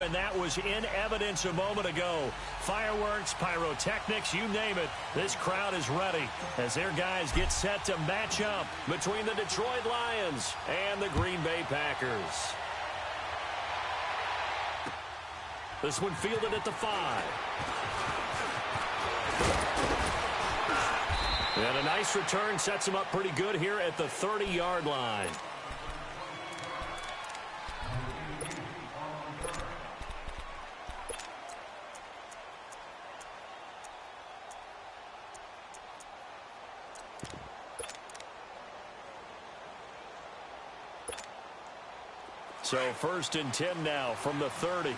And that was in evidence a moment ago. Fireworks, pyrotechnics, you name it. This crowd is ready as their guys get set to match up between the Detroit Lions and the Green Bay Packers. This one fielded at the 5. And a nice return sets him up pretty good here at the 30-yard line. So 1st and 10 now from the 30. A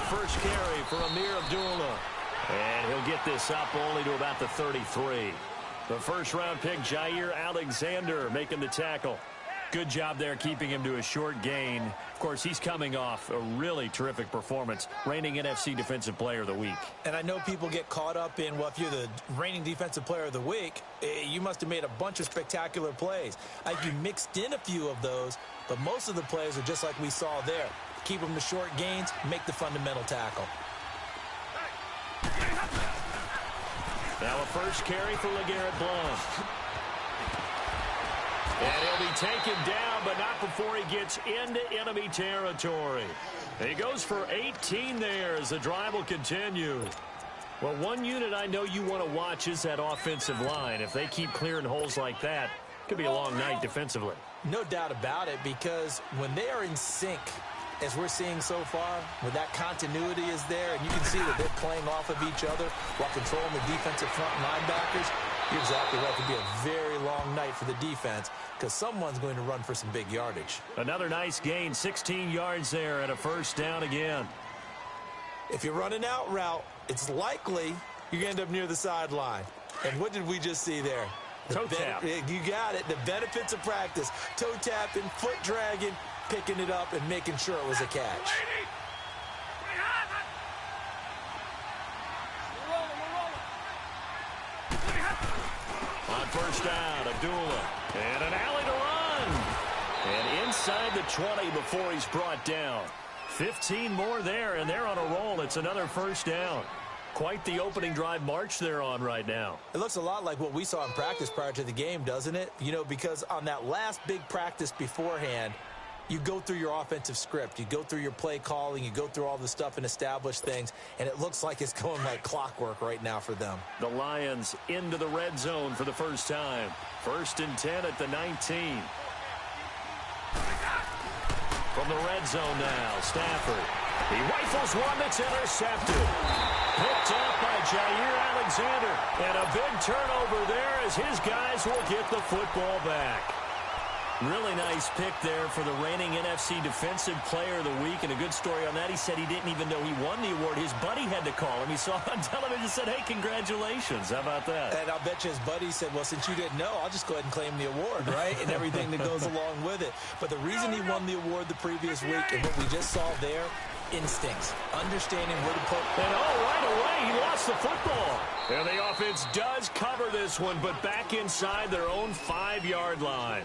first carry for Amir Abdullah. And he'll get this up only to about the 33. The first-round pick, Jair Alexander, making the tackle. Good job there keeping him to a short gain. Of course, he's coming off a really terrific performance, reigning NFC Defensive Player of the Week. And I know people get caught up in, well, if you're the reigning Defensive Player of the Week, you must have made a bunch of spectacular plays. I think you mixed in a few of those, but most of the plays are just like we saw there. Keep them to short gains, make the fundamental tackle. Now a first carry for LeGarrette Blount. And he'll be taken down, but not before he gets into enemy territory. And he goes for 18 there as the drive will continue. Well, one unit I know you want to watch is that offensive line. If they keep clearing holes like that, it could be a long night defensively. No doubt about it, because when they are in sync, as we're seeing so far, when that continuity is there, and you can see that they're playing off of each other while controlling the defensive front linebackers, you're exactly right. It could be a very long night for the defense because someone's going to run for some big yardage. Another nice gain, 16 yards there and a first down again. If you're running out route, it's likely you're going to end up near the sideline. And what did we just see there? Toe tap. You got it. The benefits of practice. Toe tapping, foot dragging, picking it up, and making sure it was a catch. On first down, Abdullah. And an alley to run. And inside the 20 before he's brought down. 15 more there, and they're on a roll. It's another first down. Quite the opening drive march they're on right now. It looks a lot like what we saw in practice prior to the game, doesn't it? You know, because on that last big practice beforehand, you go through your offensive script. You go through your play calling. You go through all the stuff and establish things. And it looks like it's going like clockwork right now for them. The Lions into the red zone for the first time. 1st and 10 at the 19. From the red zone now, Stafford. He rifles one that's intercepted. Picked up by Jair Alexander. And a big turnover there as his guys will get the football back. Really nice pick there for the reigning NFC Defensive Player of the Week. And a good story on that. He said he didn't even know he won the award. His buddy had to call him. He saw it on television and said, hey, congratulations. How about that? And I'll bet you his buddy said, well, since you didn't know, I'll just go ahead and claim the award, right? And everything that goes along with it. But the reason he won the award the previous week and what we just saw there, instincts, understanding where to put. And right away, he lost the football. And the offense does cover this one, but back inside their own 5-yard line.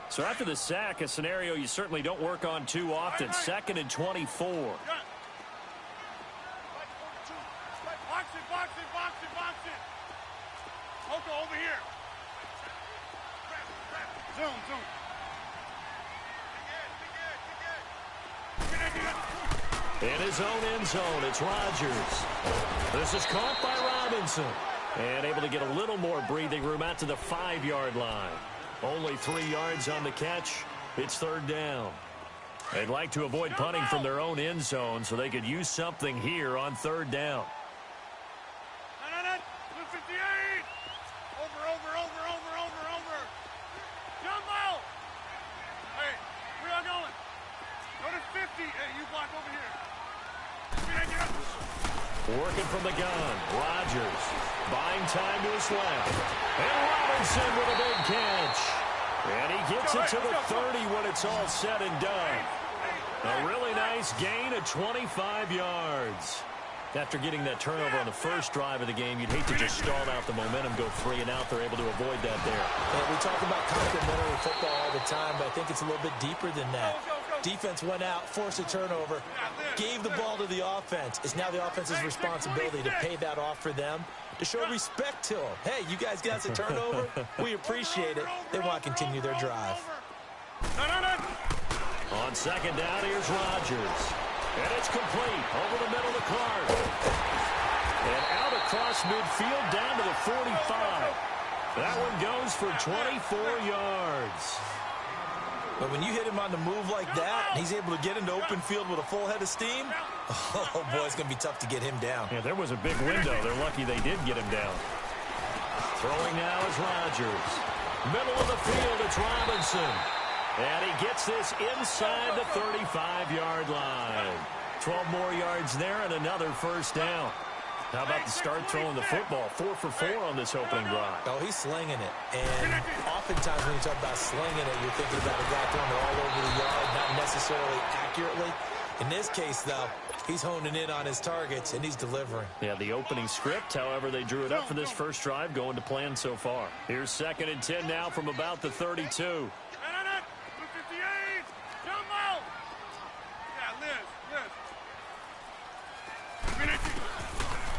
So after the sack, a scenario you certainly don't work on too often. 2nd and 24. Box it. Coco, over here. Zoom. In his own end zone, it's Rodgers. This is caught by Robinson. And able to get a little more breathing room out to the 5-yard line. Only 3 yards on the catch. It's 3rd down. They'd like to avoid punting from their own end zone so they could use something here on 3rd down. No. 58. Over. Jumbo. Hey, where y'all going? Go to 50. Hey, you block over here. Working from the gun. Rodgers buying time to his left. And Robinson with a big catch. And he gets it to the 30 when it's all said and done. A really nice gain of 25 yards. After getting that turnover on the first drive of the game, you'd hate to just stall out the momentum, go 3 and out. They're able to avoid that there. Yeah, we talk about complementary football all the time, but I think it's a little bit deeper than that. Defense went out, forced a turnover, gave the ball to the offense. It's now the offense's responsibility to pay that off for them, to show respect to them. Hey, you guys got us a turnover. We appreciate it. They want to continue their drive. On second down, here's Rodgers. And it's complete over the middle to Clark. And out across midfield down to the 45. That one goes for 24 yards. But when you hit him on the move like that, and he's able to get into open field with a full head of steam, oh, boy, it's going to be tough to get him down. Yeah, there was a big window. They're lucky they did get him down. Throwing now is Rodgers. Middle of the field, it's Robinson. And he gets this inside the 35-yard line. 12 more yards there and another first down. How about the start throwing the football? 4 for 4 on this opening drive. Oh, he's slinging it. And oftentimes when you talk about slinging it, you're thinking about a guy throwing it all over the yard, not necessarily accurately. In this case, though, he's honing in on his targets, and he's delivering. Yeah, the opening script, however, they drew it up for this first drive, going to plan so far. Here's 2nd and 10 now from about the 32.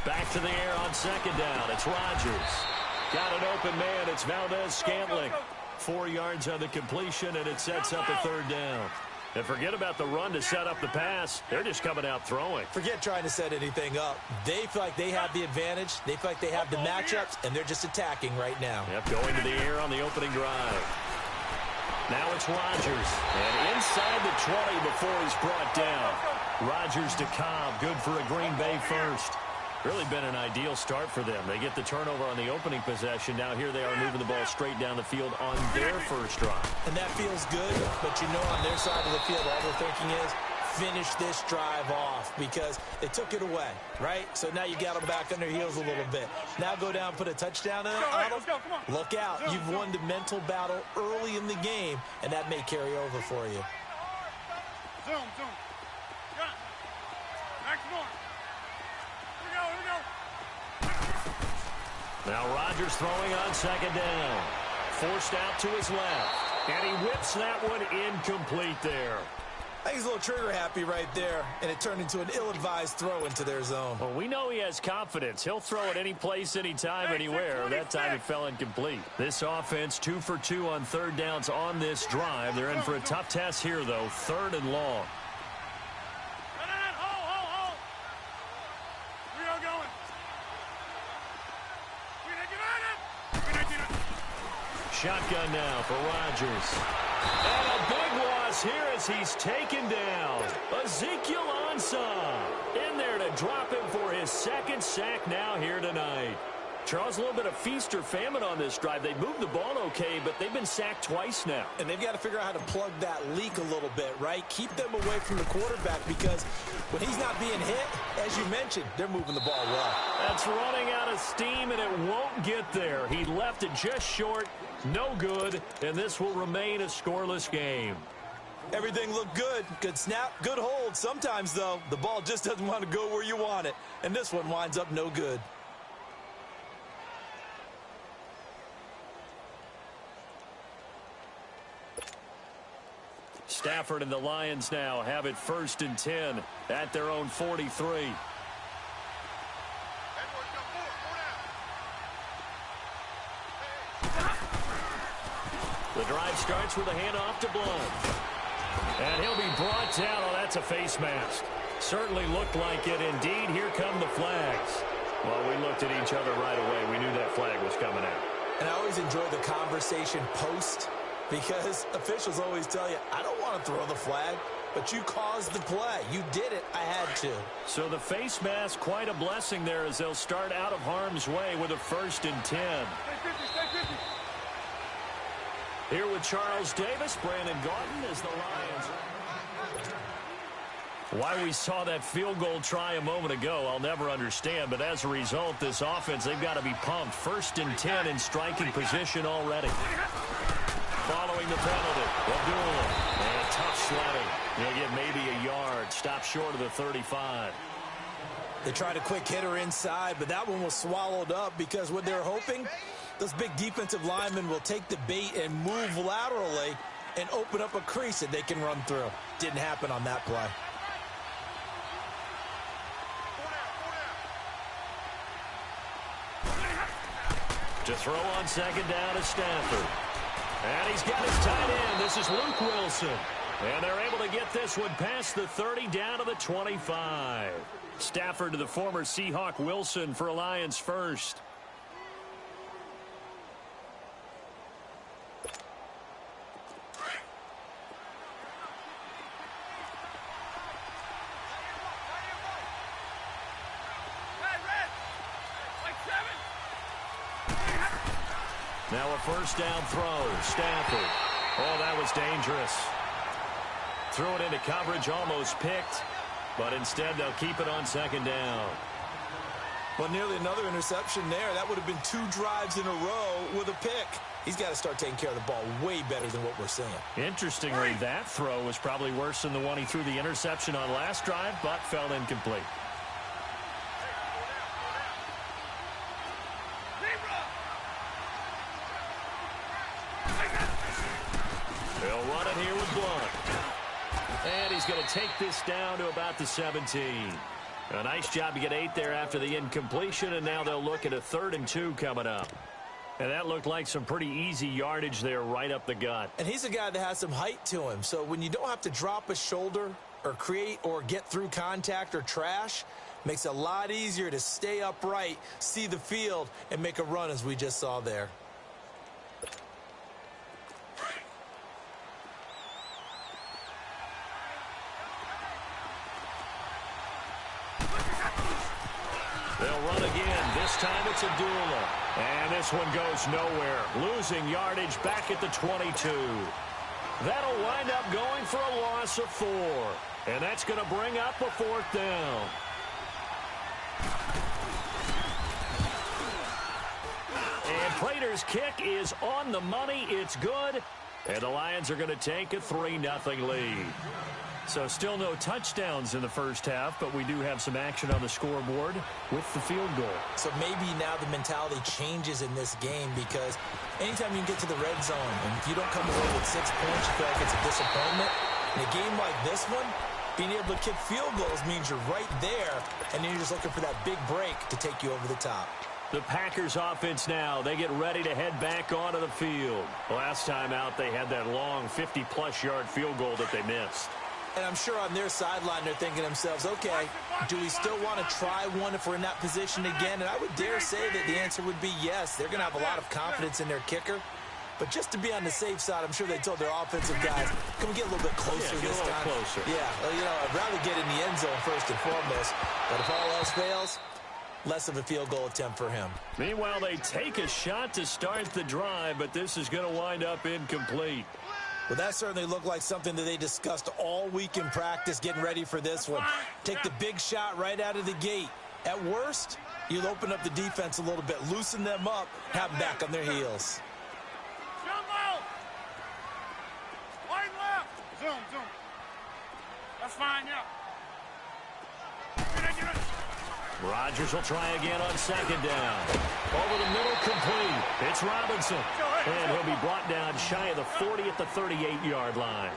Back to the air on second down. It's Rodgers. Got an open man. It's Valdez-Scantling. 4 yards on the completion, and it sets up a third down. And forget about the run to set up the pass. They're just coming out throwing. Forget trying to set anything up. They feel like they have the advantage. They feel like they have the matchups, and they're just attacking right now. Yep, going to the air on the opening drive. Now it's Rodgers. And inside the 20 before he's brought down. Rodgers to Cobb. Good for a Green Bay first. Really been an ideal start for them. They get the turnover on the opening possession. Now here they are moving the ball straight down the field on their first drive. And that feels good, but you know on their side of the field, all they're thinking is finish this drive off because they took it away, right? So now you got them back on their heels a little bit. Now go down, put a touchdown on them. Look out. You've won the mental battle early in the game, and that may carry over for you. Zoom. Next one. Here we go. Now Rodgers throwing on second down. Forced out to his left. And he whips that one incomplete there. I think he's a little trigger happy right there, and it turned into an ill-advised throw into their zone. Well, we know he has confidence. He'll throw it any place, anytime, anywhere. That time it fell incomplete. This offense 2 for 2 on third downs on this drive. They're in for a tough test here, though. 3rd and long. Hold. We are going. Shotgun now for Rodgers. And a big loss here as he's taken down. Ezekiel Ansah in there to drop him for his 2nd sack now here tonight. Charles, a little bit of feast or famine on this drive. They moved the ball okay, but they've been sacked twice now. And they've got to figure out how to plug that leak a little bit, right? Keep them away from the quarterback because when he's not being hit, as you mentioned, they're moving the ball well. That's running out of steam, and it won't get there. He left it just short. No good, and this will remain a scoreless game. Everything looked good. Good snap, good hold. Sometimes, though, the ball just doesn't want to go where you want it. And this one winds up no good. Stafford and the Lions now have it 1st and 10 at their own 43. The drive starts with a handoff to Blunt. And he'll be brought down. Oh, that's a face mask. Certainly looked like it. Indeed, here come the flags. Well, we looked at each other right away. We knew that flag was coming out. And I always enjoy the conversation post because officials always tell you, I don't want to throw the flag, but you caused the play. You did it. I had to. So the face mask, quite a blessing there as they'll start out of harm's way with a 1st and 10. Stay 50. Here with Charles Davis, Brandon Gaudin as the Lions. Why we saw that field goal try a moment ago, I'll never understand. But as a result, this offense, they've got to be pumped. 1st and 10 in striking position already. Following the penalty, Abdullah. And tough sledding. He'll get maybe a yard. Stop short of the 35. They tried a quick hitter inside, but that one was swallowed up because what they're hoping, those big defensive linemen will take the bait and move laterally and open up a crease that they can run through. Didn't happen on that play. To throw on second down is Stafford. And he's got his tight end. This is Luke Wilson. And they're able to get this one past the 30 down to the 25. Stafford to the former Seahawk Wilson for Lions first. Now a first down throw. Stafford. Oh, that was dangerous. Threw it into coverage, almost picked. But instead, they'll keep it on second down. Well, nearly another interception there. That would have been 2 drives in a row with a pick. He's got to start taking care of the ball way better than what we're seeing. Interestingly, that throw was probably worse than the one he threw the interception on last drive, but fell incomplete. They'll run it here with Blunt. And he's going to take this down to about the 17. A nice job to get 8 there after the incompletion, and now they'll look at a 3rd and 2 coming up. And that looked like some pretty easy yardage there right up the gut. And he's a guy that has some height to him, so when you don't have to drop a shoulder or create or get through contact or trash, makes it a lot easier to stay upright, see the field, and make a run as we just saw there. They'll run again. This time it's Abdullah. And this one goes nowhere. Losing yardage back at the 22. That'll wind up going for a loss of 4. And that's going to bring up a 4th down. And Prater's kick is on the money. It's good. And the Lions are going to take a 3-0 lead. So still no touchdowns in the first half, but we do have some action on the scoreboard with the field goal. So maybe now the mentality changes in this game because anytime you can get to the red zone and if you don't come away with 6 points, you feel like it's a disappointment. In a game like this one, being able to kick field goals means you're right there, and then you're just looking for that big break to take you over the top. The Packers offense now, they get ready to head back onto the field. Last time out, they had that long 50-plus yard field goal that they missed. And I'm sure on their sideline they're thinking to themselves, okay, do we still want to try one if we're in that position again? And I would dare say that the answer would be yes. They're going to have a lot of confidence in their kicker. But just to be on the safe side, I'm sure they told their offensive guys, can we get a little bit closer this time? Closer. Yeah, well, you know, I'd rather get in the end zone first and foremost. But if all else fails, less of a field goal attempt for him. Meanwhile, they take a shot to start the drive, but this is going to wind up incomplete. Well, that certainly looked like something that they discussed all week in practice, getting ready for this one. Take the big shot right out of the gate. At worst, you'll open up the defense a little bit, loosen them up, have them back on their heels. Jumbo! Wide left! Zoom. That's fine, yeah. Get it. Rodgers will try again on second down. Over the middle, complete. It's Robinson. And he'll be brought down shy of the 40 at the 38-yard line.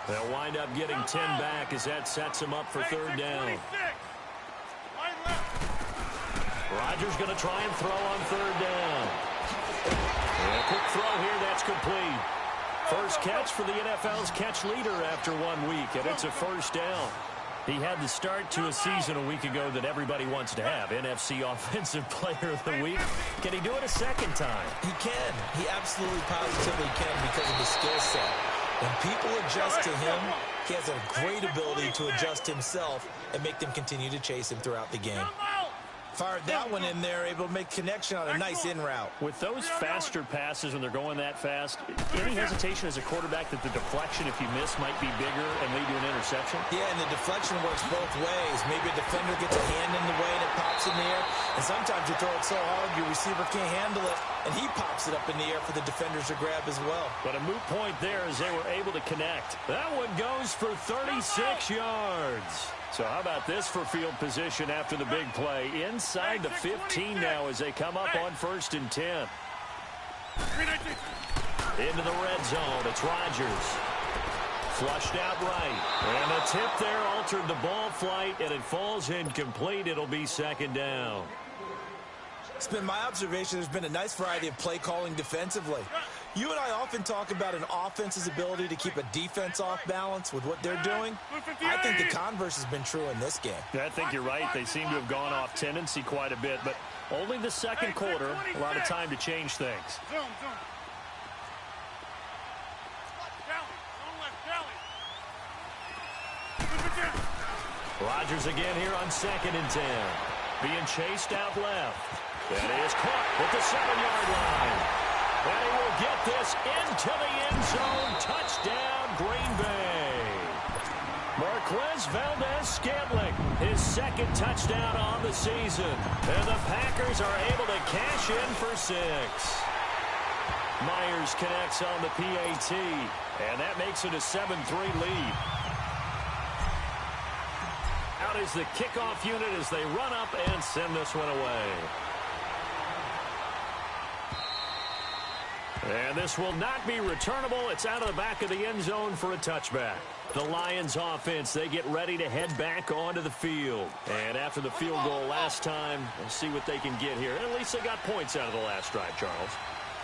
They'll wind up getting 10 back as that sets him up for 3rd down. Rodgers going to try and throw on 3rd down. And a quick throw here, that's complete. First catch for the NFL's catch leader after 1 week, and it's a 1st down. He had the start to a season a week ago that everybody wants to have, NFC Offensive Player of the Week. Can he do it a second time? He can. He absolutely positively can because of the skill set. When people adjust to him, he has a great ability to adjust himself and make them continue to chase him throughout the game. Fired that one in there, able to make connection on a nice in route. With those faster passes when they're going that fast, any hesitation as a quarterback that the deflection, if you miss, might be bigger and lead to an interception? Yeah, and the deflection works both ways. Maybe a defender gets a hand in the way and it pops in the air. And sometimes you throw it so hard your receiver can't handle it, and he pops it up in the air for the defenders to grab as well. But a moot point there as they were able to connect. That one goes for 36 yards. So how about this for field position after the big play? Inside the 15 now as they come up on 1st and 10. Into the red zone. It's Rodgers. Flushed out right. And the tip there altered the ball flight, and it falls incomplete. It'll be 2nd down. It's been my observation there's been a nice variety of play calling defensively. You and I often talk about an offense's ability to keep a defense off balance with what they're doing. I think the converse has been true in this game. Yeah, I think you're right. They seem to have gone off tendency quite a bit, but only the second quarter, a lot of time to change things. Rodgers again here on 2nd and 10. Being chased out left. That is caught at the 7-yard line. And he will get this into the end zone. Touchdown, Green Bay. Marquez Valdez-Scantling, his 2nd touchdown on the season. And the Packers are able to cash in for 6. Myers connects on the PAT. And that makes it a 7-3 lead. Out is the kickoff unit as they run up and send this one away. And this will not be returnable. It's out of the back of the end zone for a touchback. The Lions offense, they get ready to head back onto the field. And after the field goal last time, we'll see what they can get here. At least they got points out of the last drive, Charles.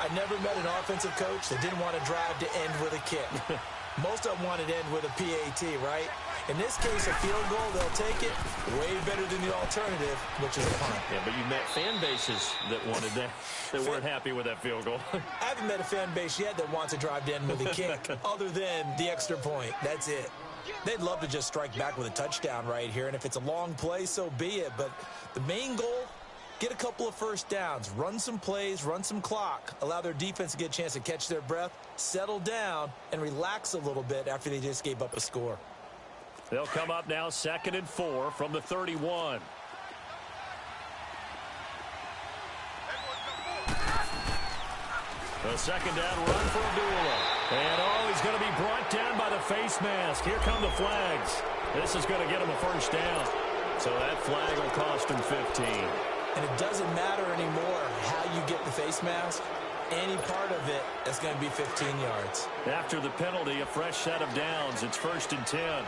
I never met an offensive coach that didn't want to drive to end with a kick. Most of them wanted to end with a PAT, right? In this case, a field goal, they'll take it. Way better than the alternative, which is a punt. Yeah, but you met fan bases that wanted that, that weren't happy with that field goal. I haven't met a fan base yet that wants to drive to end with a kick, other than the extra point. That's it. They'd love to just strike back with a touchdown right here, and if it's a long play, so be it. But the main goal, get a couple of first downs, run some plays, run some clock, allow their defense to get a chance to catch their breath, settle down, and relax a little bit after they just gave up a score. They'll come up now 2nd and 4 from the 31. The 2nd down run for Abdullah. And he's going to be brought down by the face mask. Here come the flags. This is going to get him a 1st down. So that flag will cost him 15. And it doesn't matter anymore how you get the face mask. Any part of it, that's going to be 15 yards. After the penalty, a fresh set of downs. It's 1st and 10.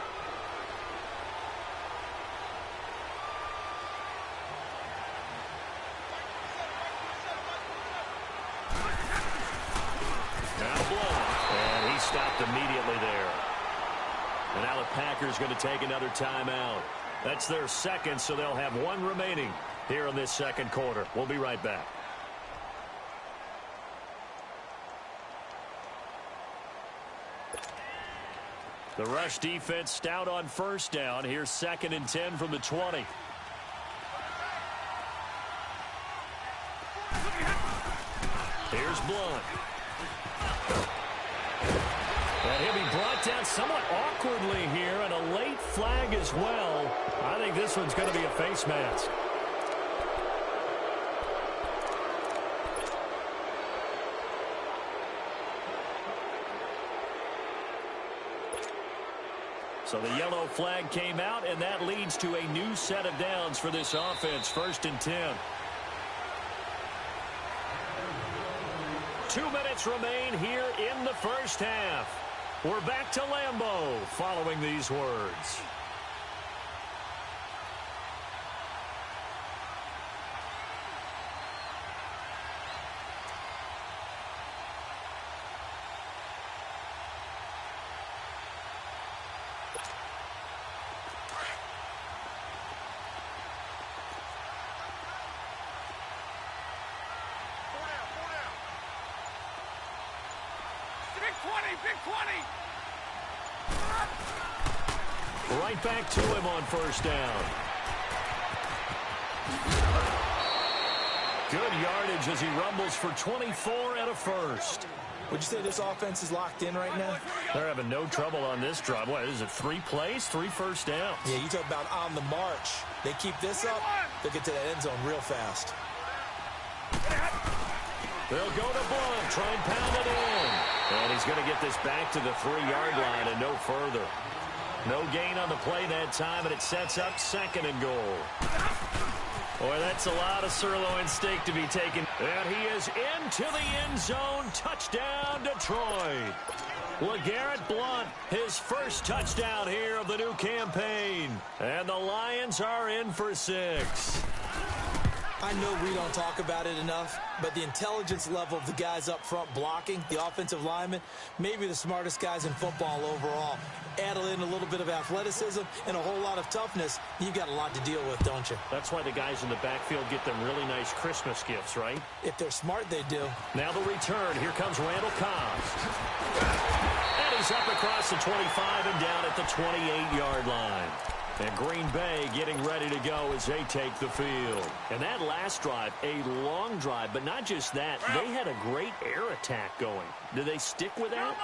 Stopped immediately there. And now the Packers going to take another timeout. That's their 2nd, so they'll have 1 remaining here in this 2nd quarter. We'll be right back. The rush defense stout on 1st down. Here's 2nd and 10 from the 20. Here's Blunt. And he'll be brought down somewhat awkwardly here, and a late flag as well. I think this one's going to be a face mask. So the yellow flag came out, and that leads to a new set of downs for this offense. 1st and 10. 2 minutes remain here in the 1st half. We're back to Lambeau following these words. Right back to him on 1st down. Good yardage as he rumbles for 24 and a 1st. Would you say this offense is locked in right now? They're having no trouble on this drive. What is it, 3 plays, 3 first downs? Yeah, you talk about on the march. They keep this up, They'll get to that end zone real fast. They'll go to Blunt, try and pound it in. And he's going to get this back to the 3-yard line and no further. No gain on the play that time, and it sets up 2nd and goal. Boy, that's a lot of sirloin steak to be taken. And he is into the end zone. Touchdown, Detroit. LeGarrette Blunt, his first touchdown here of the new campaign. And the Lions are in for 6. I know we don't talk about it enough, but the intelligence level of the guys up front blocking, the offensive linemen, maybe the smartest guys in football overall. Add in a little bit of athleticism and a whole lot of toughness, you've got a lot to deal with, don't you? That's why the guys in the backfield get them really nice Christmas gifts, right? If they're smart, they do. Now the return. Here comes Randall Cobb. And he's up across the 25 and down at the 28-yard line. And Green Bay getting ready to go as they take the field. And that last drive, a long drive, but not just that. They had a great air attack going. Do they stick with that?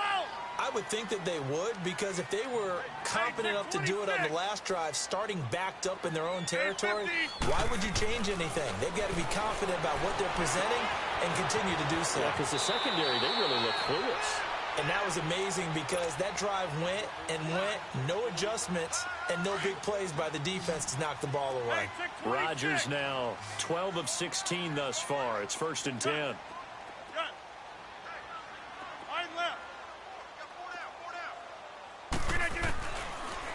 I would think that they would, because if they were confident enough to do it on the last drive, starting backed up in their own territory, why would you change anything? They've got to be confident about what they're presenting and continue to do so. Yeah, because the secondary, they really look clueless. And that was amazing because that drive went and went, no adjustments, and no big plays by the defense to knock the ball away. Rodgers now 12 of 16 thus far. It's 1st and 10.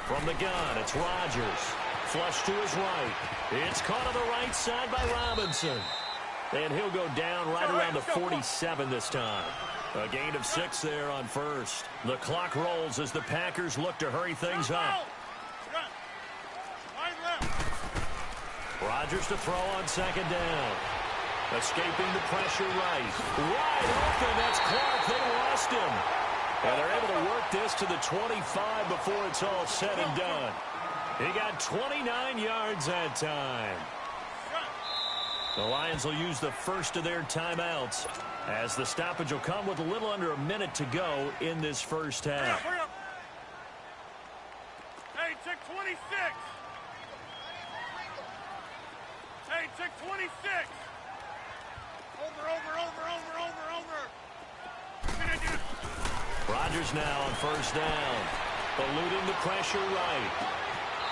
From the gun, it's Rodgers. Flush to his right. It's caught on the right side by Robinson. And he'll go down right around the 47 this time. A gain of 6 there on 1st. The clock rolls as the Packers look to hurry things up. Rodgers to throw on 2nd down. Escaping the pressure right. Wide open, that's Clark. They lost him. And they're able to work this to the 25 before it's all said and done. He got 29 yards that time. The Lions will use the first of their timeouts as the stoppage will come with a little under a minute to go in this first half. Hurry up. Hey, check 26. Hey, check 26. Over. Rodgers now on 1st down. Eluding the pressure right.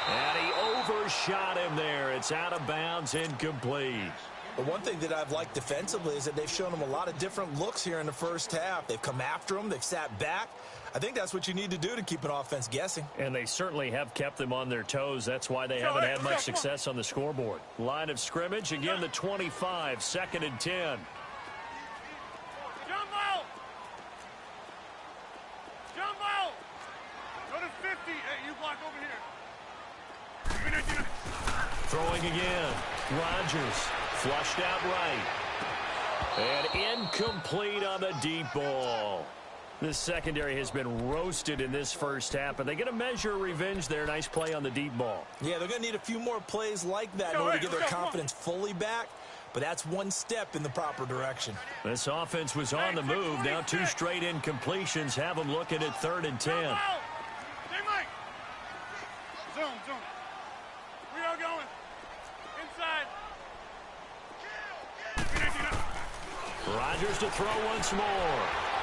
And he overshot him there. It's out of bounds, incomplete. But one thing that I've liked defensively is that they've shown him a lot of different looks here in the first half. They've come after him. They've sat back. I think that's what you need to do to keep an offense guessing. And they certainly have kept them on their toes. That's why they haven't had much success on the scoreboard. Line of scrimmage, again the 25, 2nd and 10. Jumbo! Go to 50. Hey, you block over here. Throwing again. Rodgers flushed out right. And incomplete on the deep ball. This secondary has been roasted in this first half, but they get a measure of revenge there. Nice play on the deep ball. Yeah, they're going to need a few more plays like that in order to get their confidence fully back, but that's one step in the proper direction. This offense was on the move. Now 2 straight incompletions have them looking at 3rd and 10. Hey, Mike. Zoom. We are going. Inside. Rodgers to throw once more.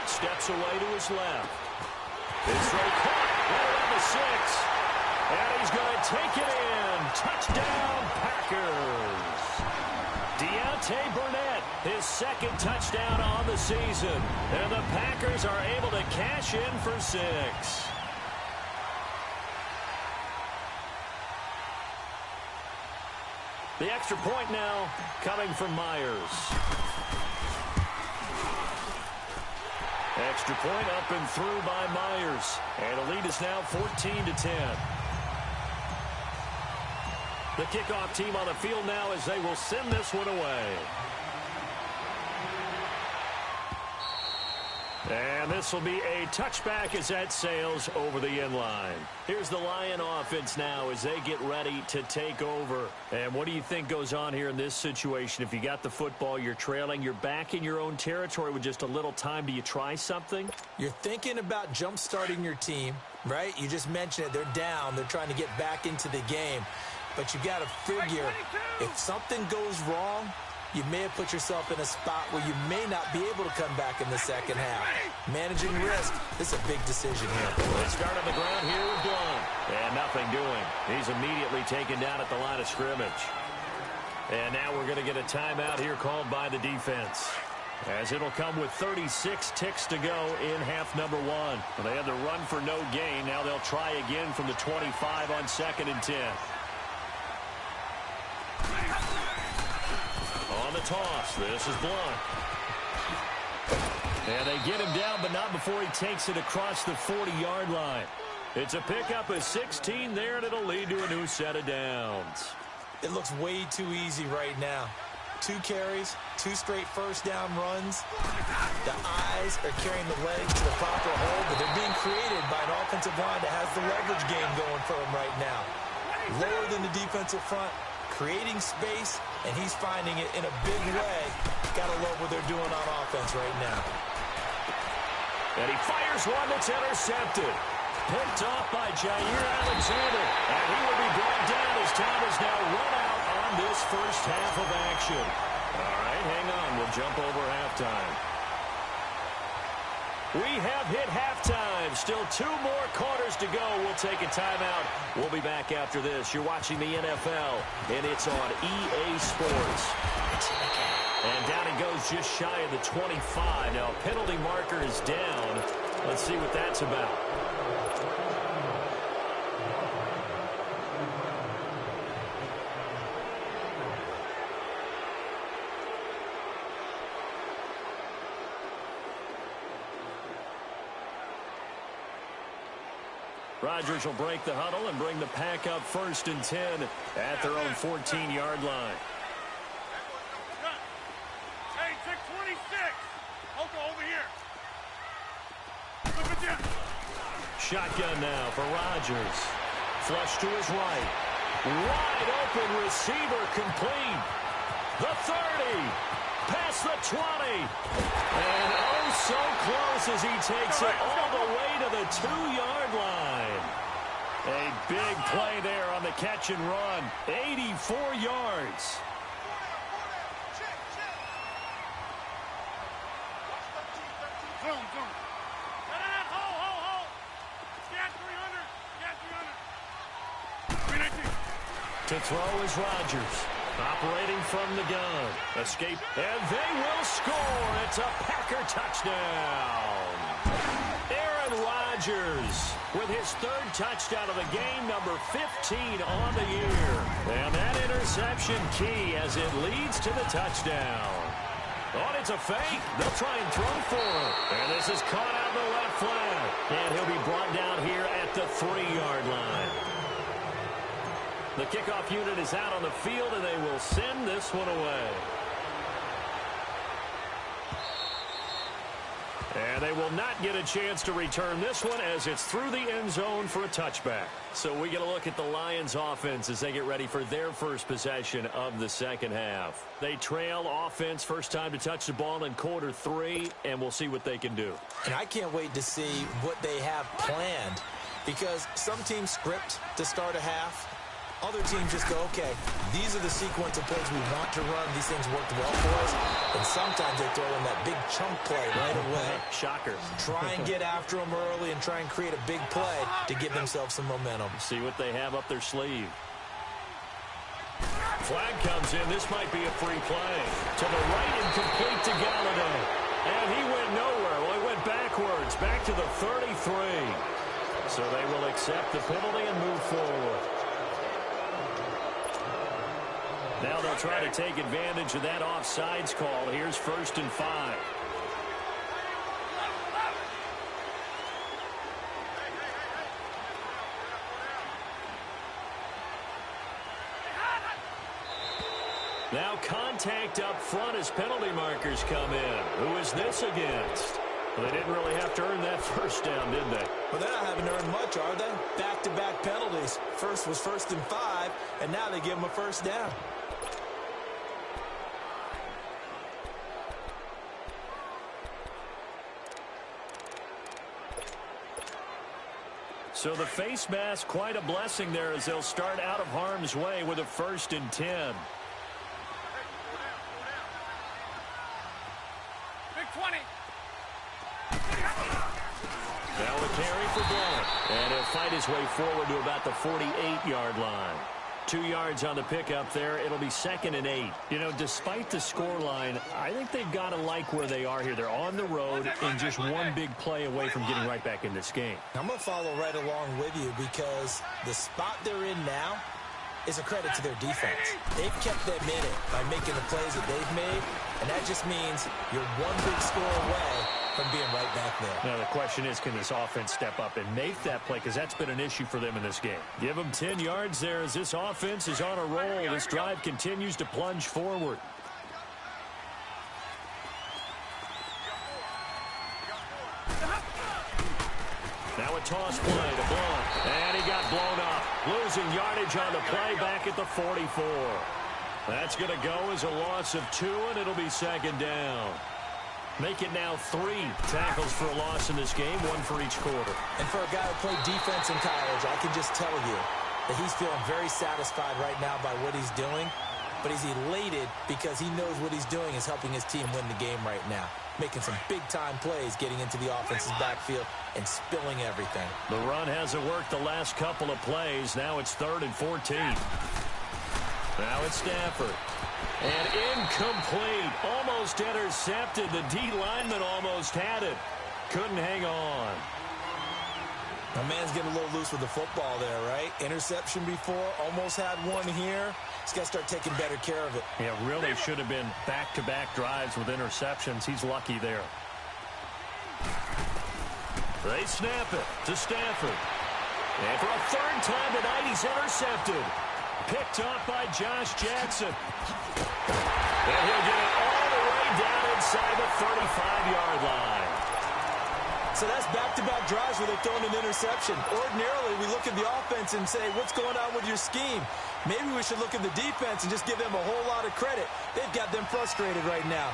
Steps away to his left. His throw caught right around the 6. And he's going to take it in. Touchdown, Packers. Deontay Burnett, his 2nd touchdown on the season. And the Packers are able to cash in for 6. The extra point now coming from Myers. Extra point up and through by Myers. And the lead is now 14-10. The kickoff team on the field now as they will send this one away. And this will be a touchback as that sails over the end line. Here's the Lion offense now as they get ready to take over. And what do you think goes on here in this situation? If you got the football, you're trailing, you're back in your own territory with just a little time. Do you try something? You're thinking about jump-starting your team, right? You just mentioned it. They're down. They're trying to get back into the game. but you got to figure if something goes wrong, you may have put yourself in a spot where you may not be able to come back in the second half. Managing risk, this is a big decision here. They start on the ground here with Blunt. And nothing doing. He's immediately taken down at the line of scrimmage. And now we're going to get a timeout here called by the defense, as it'll come with 36 ticks to go in half number one. They had the run for no gain. Now they'll try again from the 25 on 2nd and 10. On the toss, this is Blunt. And they get him down, but not before he takes it across the 40-yard line. It's a pickup of 16 there, and it'll lead to a new set of downs. It looks way too easy right now. 2 carries, 2 straight first down runs. The eyes are carrying the legs to the proper hole, but they're being created by an offensive line that has the leverage game going for them right now. Lower than the defensive front, creating space, and he's finding it in a big way. Gotta love what they're doing on offense right now. And he fires one that's intercepted. Picked off by Jair Alexander. And he will be brought down as time is now run out on this first half of action. All right, hang on. We'll jump over halftime. We have hit halftime. Still 2 more quarters to go. We'll take a timeout. We'll be back after this. You're watching the NFL, and it's on EA Sports. And down he goes just shy of the 25. Now, penalty marker is down. Let's see what that's about. Rodgers will break the huddle and bring the pack up 1st and 10 at their own 14-yard line. Hey, check 26. Oko, over here. Look at you. Shotgun now for Rodgers. Flush to his right. Wide open receiver complete. The 30. Past the 20. And oh, so close as he takes it all the way to the 2-yard line. A big play there on the catch and run. 84 yards. Zoom. Hold. Scat 300. 319. To throw is Rodgers. Operating from the gun. Escape. And they will score. It's a Packer touchdown. Aaron Rodgers with his 3rd touchdown of the game, number 15 on the year. And that interception key as it leads to the touchdown. Oh, it's a fake. They'll try and throw for him. And this is caught out in the left flat. And he'll be brought down here at the 3-yard line. The kickoff unit is out on the field, and they will send this one away. And they will not get a chance to return this one as it's through the end zone for a touchback. So we get a look at the Lions offense as they get ready for their first possession of the second half. They trail offense, first time to touch the ball in quarter 3, and we'll see what they can do. And I can't wait to see what they have planned, because some teams script to start a half. Other teams just go, okay, these are the sequence of plays we want to run. These things worked well for us. And sometimes they throw in that big chunk play right away. Shocker. Try and get after them early and try and create a big play to give themselves some momentum. See what they have up their sleeve. Flag comes in. This might be a free play. To the right and complete to Galladay. And he went nowhere. Well, he went backwards, back to the 33. So they will accept the penalty and move forward. Now they'll try to take advantage of that offsides call. Here's 1st and 5. Now contact up front as penalty markers come in. Who is this against? Well, they didn't really have to earn that first down, did they? Well, they not having earned much, are they? Back-to-back penalties. First was 1st and 5, and now they give them a first down. So the face mask, quite a blessing there as they'll start out of harm's way with a 1st and 10. Big 20. Now a carry for Blount. And he'll fight his way forward to about the 48-yard line. 2 yards on the pickup there. It'll be 2nd and 8. You know, despite the scoreline, I think they've got to like where they are here. They're on the road and just one big play away from getting right back in this game. I'm going to follow right along with you because the spot they're in now is a credit to their defense. They've kept them in it by making the plays that they've made, and that just means you're one big score away from being right back there. Now, the question is, can this offense step up and make that play? Because that's been an issue for them in this game. Give them 10 yards there as this offense is on a roll. This drive continues to plunge forward. Now a toss play to Blount. And he got blown up. Losing yardage on the play back at the 44. That's going to go as a loss of 2, and it'll be 2nd down. Make it now 3 tackles for a loss in this game, 1 for each quarter. And for a guy who played defense in college, I can just tell you that he's feeling very satisfied right now by what he's doing. But he's elated because he knows what he's doing is helping his team win the game right now. Making some big-time plays, getting into the offense's backfield and spilling everything. The run hasn't worked the last couple of plays. Now it's 3rd and 14. Now it's Stafford. And incomplete. Almost intercepted. The D lineman almost had it. Couldn't hang on. My man's getting a little loose with the football there, right? Interception before. Almost had one here. He's got to start taking better care of it. Yeah, really should have been back-to-back drives with interceptions. He's lucky there. They snap it to Stafford. And for a 3rd time tonight, he's intercepted. Picked up by Josh Jackson. And he'll get it all the way down inside the 35-yard line. So that's back-to-back drives where they're throwing an interception. Ordinarily, we look at the offense and say, what's going on with your scheme? Maybe we should look at the defense and just give them a whole lot of credit. They've got them frustrated right now.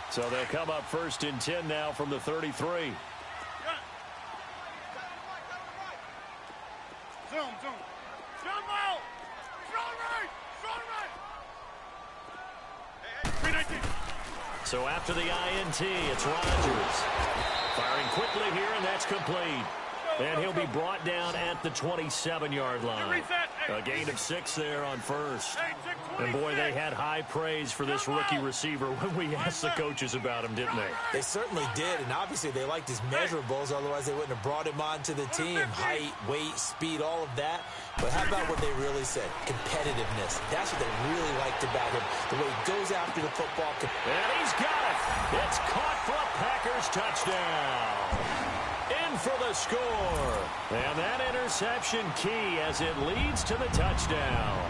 So they'll come up 1st and 10 now from the 33. Zoom. Jump out! Strong right! 319. So after the INT, it's Rodgers. Firing quickly here, and that's complete. And he'll be brought down at the 27-yard line. A gain of 6 there on 1st. And, boy, they had high praise for this rookie receiver when we asked the coaches about him, didn't they? They certainly did, and obviously they liked his measurables. Otherwise, they wouldn't have brought him onto the team. Height, weight, speed, all of that. But how about what they really said? Competitiveness. That's what they really liked about him. The way he goes after the football. And he's got it. It's caught for a Packers touchdown. In for the score. And that interception key as it leads to the touchdown.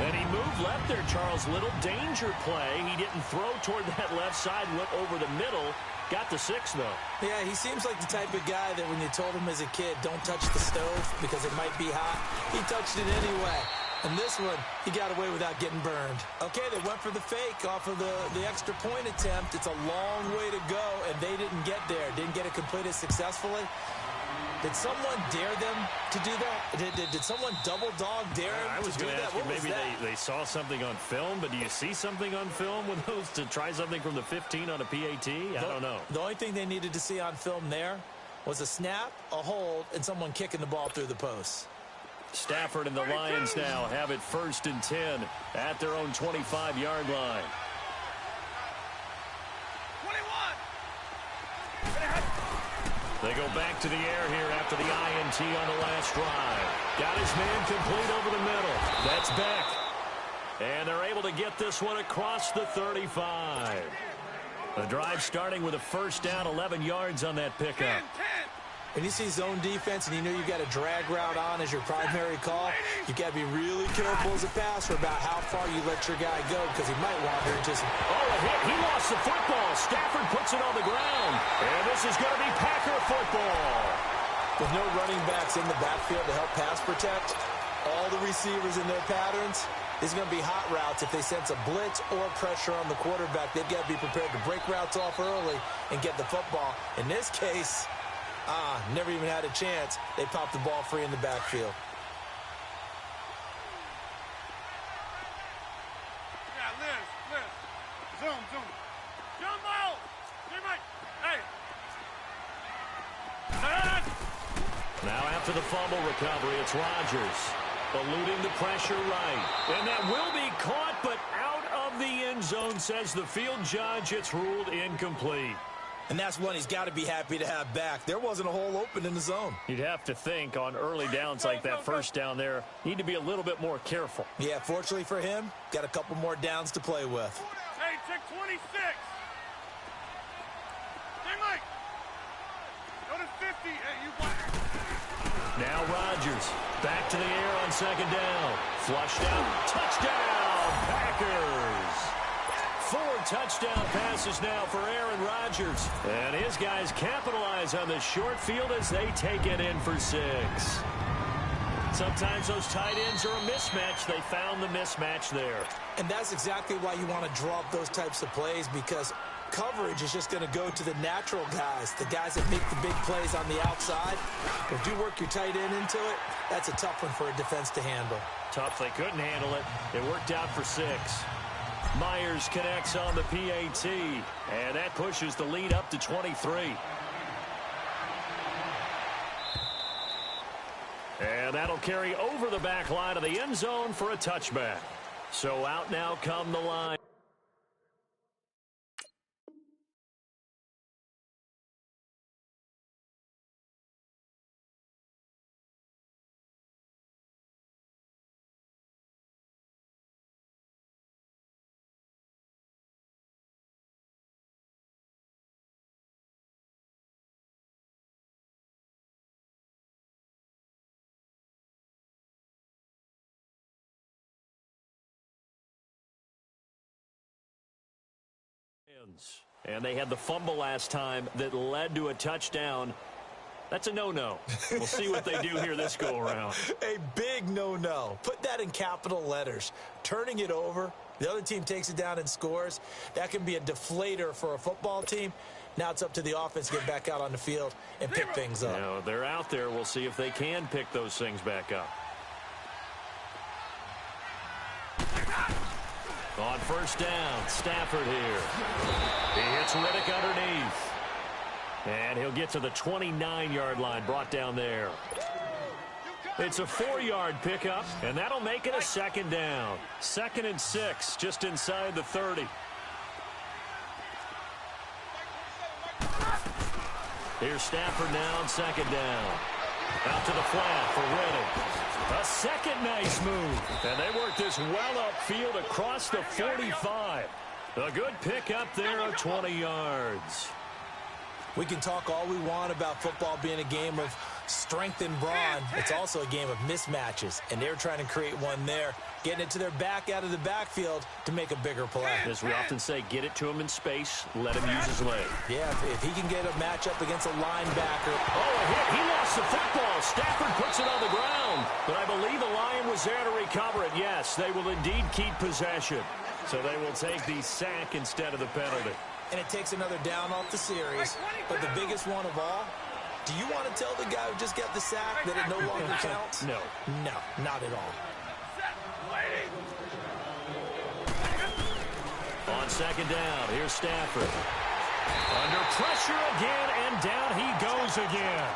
And he moved left there, Charles. Little danger play. He didn't throw toward that left side, went over the middle. Got the 6, though. Yeah, he seems like the type of guy that when you told him as a kid, don't touch the stove because it might be hot, he touched it anyway. And this one, he got away without getting burned. Okay, they went for the fake off of the extra point attempt. It's a long way to go, and they didn't get there. Didn't get it completed successfully. Did someone dare them to do that? Did someone double dog dare them I was to do going to that? ask you, maybe they saw something on film, but do you see something on film with those to try something from the 15 on a PAT? I don't know. The only thing they needed to see on film there was a snap, a hold, and someone kicking the ball through the post. Stafford and the Lions now have it 1st and 10 at their own 25-yard line. 21. They go back to the air here after the INT on the last drive. Got his man complete over the middle. That's Beck. And they're able to get this one across the 35. The drive starting with a 1st down, 11 yards on that pickup. 10. When you see zone defense and you know you've got a drag route on as your primary call, you've got to be really careful as a passer about how far you let your guy go because he might wander into some... Oh, a hit. He lost the football. Stafford puts it on the ground. And this is going to be Packer football. With no running backs in the backfield to help pass protect, all the receivers in their patterns, These are going to be hot routes. If they sense a blitz or pressure on the quarterback, they've got to be prepared to break routes off early and get the football. In this case, never even had a chance. They popped the ball free in the backfield. Yeah, Liz. Zoom. Young Miles. Hey. Now after the fumble recovery, it's Rodgers. Eluding the pressure right. And that will be caught, but out of the end zone, says the field judge. It's ruled incomplete. And that's one he's got to be happy to have back. There wasn't a hole open in the zone. You'd have to think on early downs like that first down there, need to be a little bit more careful. Yeah, fortunately for him, got a couple more downs to play with. Hey, check 26. Hey, Mike. Go to 50. Hey, you got it. Now Rodgers back to the air on second down. Flushed out. Touchdown, Packers. 4 touchdown passes now for Aaron Rodgers. And his guys capitalize on the short field as they take it in for 6. Sometimes those tight ends are a mismatch. They found the mismatch there. And that's exactly why you want to draw up those types of plays, because coverage is just going to go to the natural guys, the guys that make the big plays on the outside. If you work your tight end into it, that's a tough one for a defense to handle. Tough, they couldn't handle it. It worked out for 6. Myers connects on the PAT, and that pushes the lead up to 23. And that'll carry over the back line of the end zone for a touchback. So out now come the line. And they had the fumble last time that led to a touchdown. That's a no-no. We'll see what they do here this go-around. A big no-no. Put that in capital letters. Turning it over, the other team takes it down and scores. That can be a deflator for a football team. Now it's up to the offense to get back out on the field and pick things up. You know, they're out there. We'll see if they can pick those things back up. On first down, Stafford here. He hits Riddick underneath. And he'll get to the 29-yard line, brought down there. It's a 4-yard pickup, and that'll make it a second down. 2nd and 6, just inside the 30. Here's Stafford now on second down. Out to the flat for Riddick. A second nice move. And they work this well upfield across the 45. A good pickup there of 20 yards. We can talk all we want about football being a game of strength and brawn. It's also a game of mismatches, and they're trying to create one there, getting it to their back out of the backfield to make a bigger play. As we often say, get it to him in space, let him use his leg. Yeah, if he can get a matchup against a linebacker. Oh, a hit. He lost the football. Stafford puts it on the ground. But I believe the Lion was there to recover it. Yes, they will indeed keep possession. So they will take the sack instead of the penalty. And it takes another down off the series. But the biggest one of all, do you want to tell the guy who just got the sack that it no longer counts? No. No, not at all. On second down, here's Stafford. Under pressure again, and down he goes again.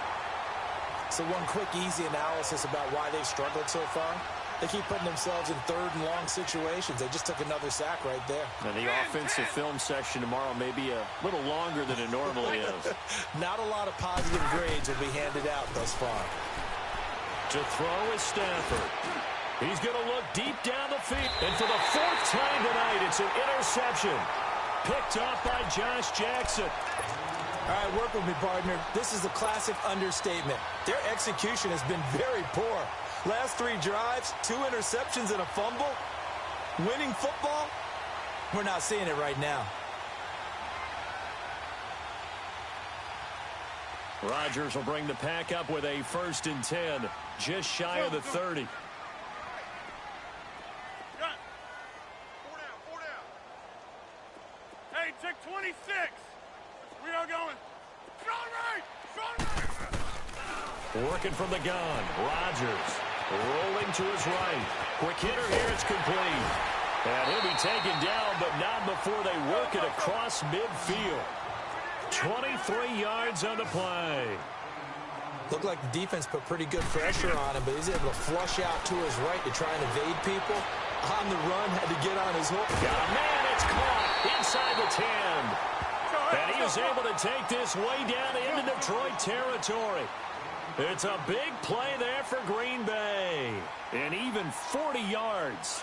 So one quick, easy analysis about why they've struggled so far. They keep putting themselves in 3rd and long situations. They just took another sack right there. And the offensive film session tomorrow may be a little longer than it normally is. Not a lot of positive grades will be handed out thus far. To throw is Stafford. He's going to look deep down the field. And for the 4th time tonight, it's an interception. Picked up by Josh Jackson. All right, work with me, partner. This is a classic understatement. Their execution has been very poor. Last 3 drives, 2 interceptions and a fumble. Winning football? We're not seeing it right now. Rodgers will bring the pack up with a 1st and 10, just shy of the 30. 26. We are going. Strong right. Strong right. Working from the gun. Rodgers rolling to his right. Quick hitter here. It's complete. And he'll be taken down, but not before they work it across midfield. 23 yards on the play. Looked like the defense put pretty good pressure on him, but he's able to flush out to his right to try and evade people. On the run, had to get on his hook. Got a man, it's caught inside the 10. And he is able to take this way down into Detroit territory. It's a big play there for Green Bay. And even 40 yards.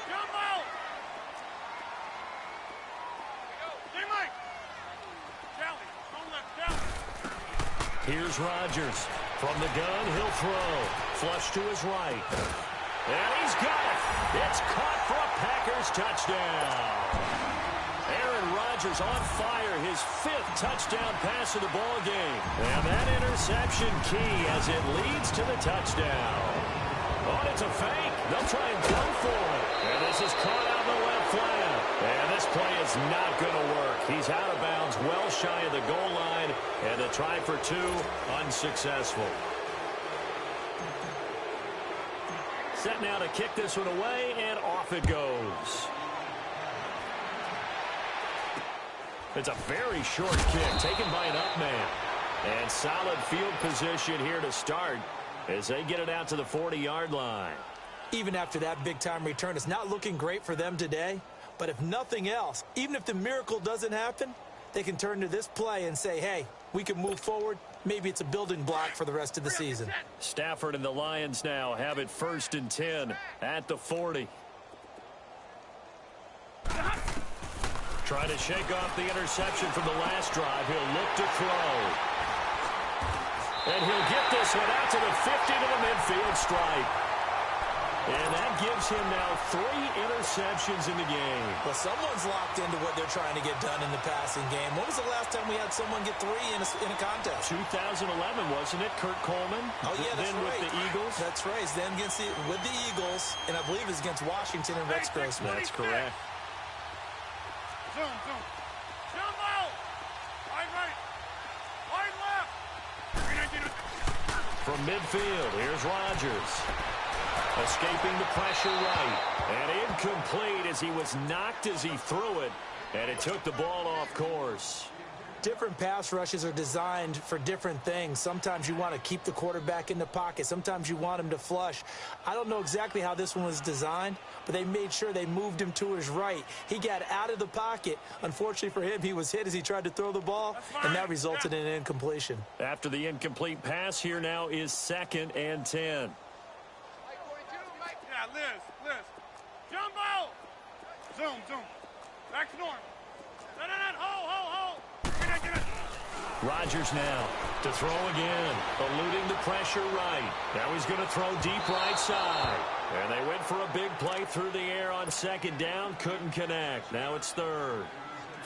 Jump out. Hey, Mike. Callie, don't let Callie. Here's Rodgers. From the gun, he'll throw. Flush to his right. And he's got it. It's caught for a Packers touchdown. Aaron Rodgers on fire, his 5th touchdown pass of the ball game. And that interception key as it leads to the touchdown. Oh, it's a fake. They'll try and go for it. And this is caught out in the left flank. And this play is not going to work. He's out of bounds, well shy of the goal line. And a try for 2, unsuccessful. Set now to kick this one away, and off it goes. It's a very short kick taken by an up man. And solid field position here to start as they get it out to the 40-yard line. Even after that big-time return, it's not looking great for them today. But if nothing else, even if the miracle doesn't happen, they can turn to this play and say, hey, we can move forward. Maybe it's a building block for the rest of the season. Stafford and the Lions now have it 1st and 10 at the 40. Trying to shake off the interception from the last drive. He'll look to throw. And he'll get this one out to the 50 to the midfield stripe. And that gives him now 3 interceptions in the game. Well, someone's locked into what they're trying to get done in the passing game. When was the last time we had someone get 3 in a contest? 2011, wasn't it? Kurt Coleman. Oh, yeah, that's then right. with the Eagles. That's right. Then with the Eagles, and I believe it's against Washington and Rex Grossman. That's correct. Zoom. Jump out. Wide right. Wide left. From midfield, here's Rodgers. Escaping the pressure right. And incomplete as he was knocked as he threw it. And it took the ball off course. Different pass rushes are designed for different things. Sometimes you want to keep the quarterback in the pocket. Sometimes you want him to flush. I don't know exactly how this one was designed, but they made sure they moved him to his right. He got out of the pocket. Unfortunately for him, he was hit as he tried to throw the ball, and that resulted in an incompletion. After the incomplete pass, here now is 2nd and 10. Yeah, Liz. Jump out. Zoom. Back to norm. Ho. Rodgers now to throw again, eluding the pressure right. Now he's going to throw deep right side. And they went for a big play through the air on 2nd down, couldn't connect. Now it's 3rd.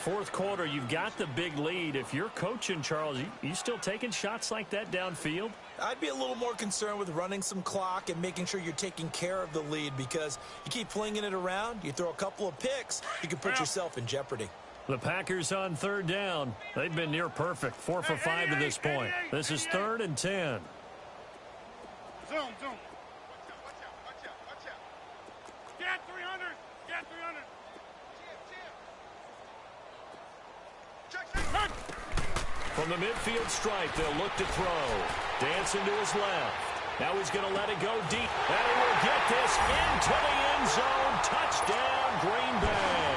4th quarter, you've got the big lead. If you're coaching, Charles, you still taking shots like that downfield? I'd be a little more concerned with running some clock and making sure you're taking care of the lead, because you keep flinging it around, you throw a couple of picks, you can put yourself in jeopardy. The Packers on 3rd down. They've been near perfect, 4 for 5 to this point. This is 3rd and 10. Zoom. Watch out. Scat 300. From the midfield stripe, they'll look to throw. Dancing to his left. Now he's going to let it go deep. And he will get this into the end zone. Touchdown, Green Bay.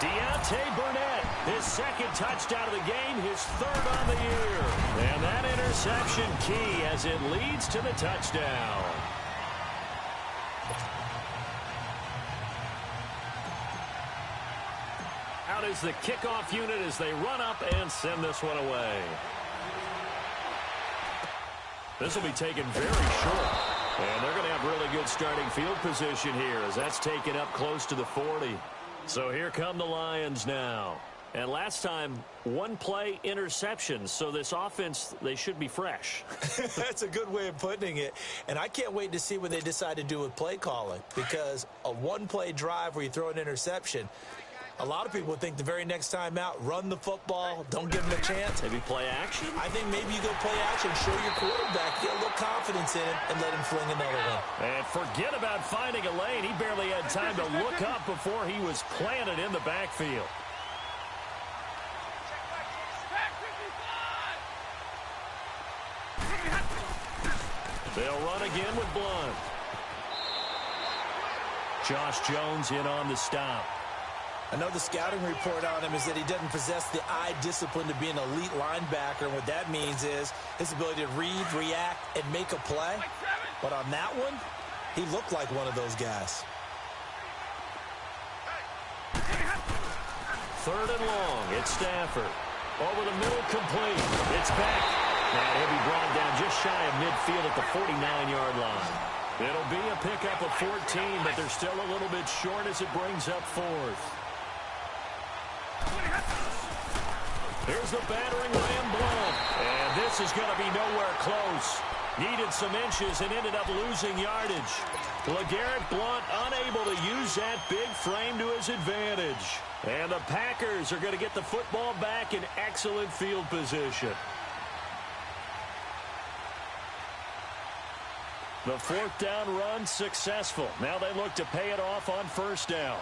Deontay Burnett, his 2nd touchdown of the game, his 3rd on the year. And that interception key as it leads to the touchdown. Out is the kickoff unit as they run up and send this one away. This will be taken very short. And they're going to have really good starting field position here as that's taken up close to the 40. So here come the Lions now. And last time, 1 play interception. So this offense, they should be fresh. That's a good way of putting it. And I can't wait to see what they decide to do with play calling, because a 1-play drive where you throw an interception, A lot of people think the very next time out, run the football, don't give him a chance. Maybe play action? I think maybe you go play action, show your quarterback, get a little confidence in him, and let him fling another one. And forget about finding a lane. He barely had time to look up before he was planted in the backfield. They'll run again with Blunt. Josh Jones in on the stop. I know the scouting report on him is that he doesn't possess the eye discipline to be an elite linebacker. And what that means is his ability to read, react, and make a play. But on that one, he looked like one of those guys. 3rd and long. It's Stafford. Over the middle, complete. It's back. That heavy brought down just shy of midfield at the 49-yard line. It'll be a pickup of 14, but they're still a little bit short as it brings up 4th. Here's the battering ram Blunt. And this is going to be nowhere close. Needed some inches and ended up losing yardage. LeGarrette Blunt unable to use that big frame to his advantage. And the Packers are going to get the football back in excellent field position. The 4th down run successful. Now they look to pay it off on 1st down.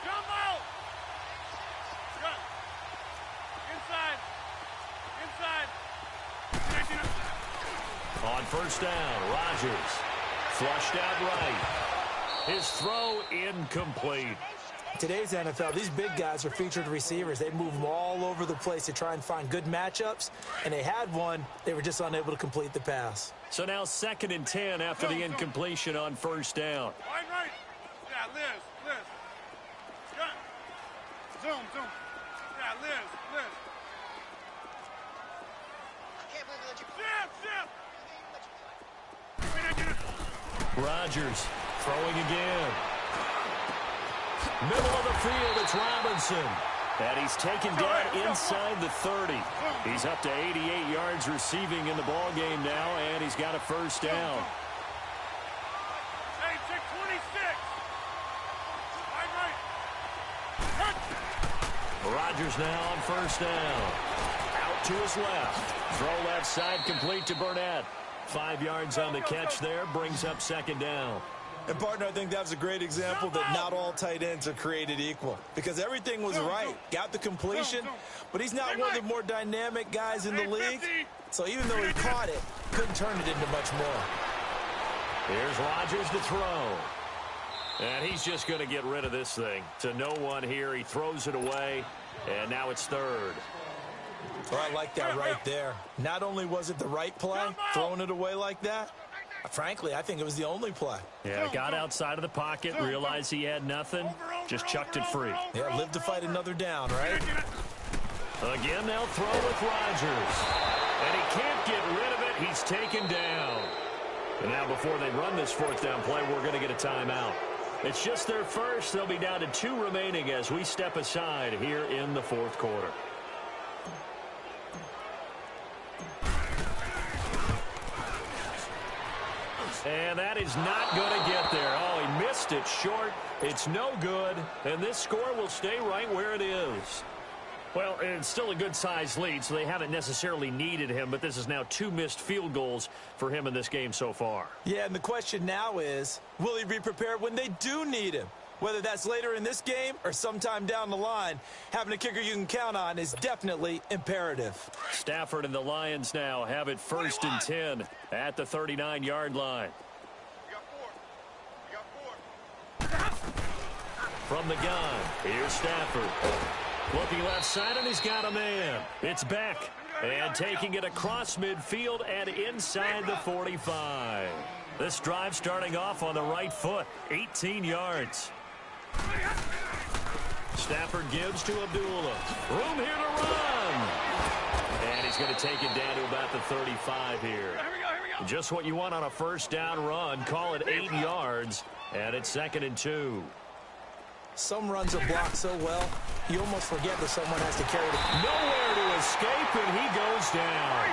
Jump out! Inside! On 1st down, Rodgers flushed out right. His throw incomplete. Today's NFL, these big guys are featured receivers. They move them all over the place to try and find good matchups, and they had one. They were just unable to complete the pass. So now 2nd and 10 after the incompletion on 1st down. Wide right. Yeah, Liz. Good. Zoom. Yeah, Liz. Zip. Rodgers throwing again. Middle of the field, it's Robinson. And he's taken down inside the 30. He's up to 88 yards receiving in the ballgame now, and he's got a 1st down. Hey, check 26. Wide right. Rodgers now on 1st down. Out to his left. Throw left side complete to Burnett. 5 yards on the catch there, brings up 2nd down. And, partner, I think that was a great example that not all tight ends are created equal. Because everything was right. Got the completion, but he's not one of the more dynamic guys in the league. So even though he caught it, couldn't turn it into much more. Here's Rodgers to throw. And he's just going to get rid of this thing. To no one here. He throws it away, and now it's 3rd. Well, I like that right there. Not only was it the right play, throwing it away like that, frankly, I think it was the only play. Yeah, got outside of the pocket, realized he had nothing, just chucked it free. Yeah, live to fight another down, right? Again, they'll throw with Rodgers. And he can't get rid of it. He's taken down. And now before they run this 4th down play, we're going to get a timeout. It's just their first. They'll be down to 2 remaining as we step aside here in the 4th quarter. And that is not going to get there. Oh, he missed it short. It's no good. And this score will stay right where it is. Well, it's still a good-sized lead, so they haven't necessarily needed him, but this is now 2 missed field goals for him in this game so far. Yeah, and the question now is, will he be prepared when they do need him? Whether that's later in this game or sometime down the line, having a kicker you can count on is definitely imperative. Stafford and the Lions now have it 1st and 10 at the 39-yard line. From the gun, here's Stafford. Looking left side, and he's got a man. It's back. And taking it across midfield and inside the 45. This drive starting off on the right foot. 18 yards. Stafford gives to Abdullah. Room here to run. And he's going to take it down to about the 35 here. Just what you want on a 1st down run. Call it 8 yards. And it's 2nd and 2. Some runs are blocked so well, you almost forget that someone has to carry it. Nowhere to escape, and he goes down.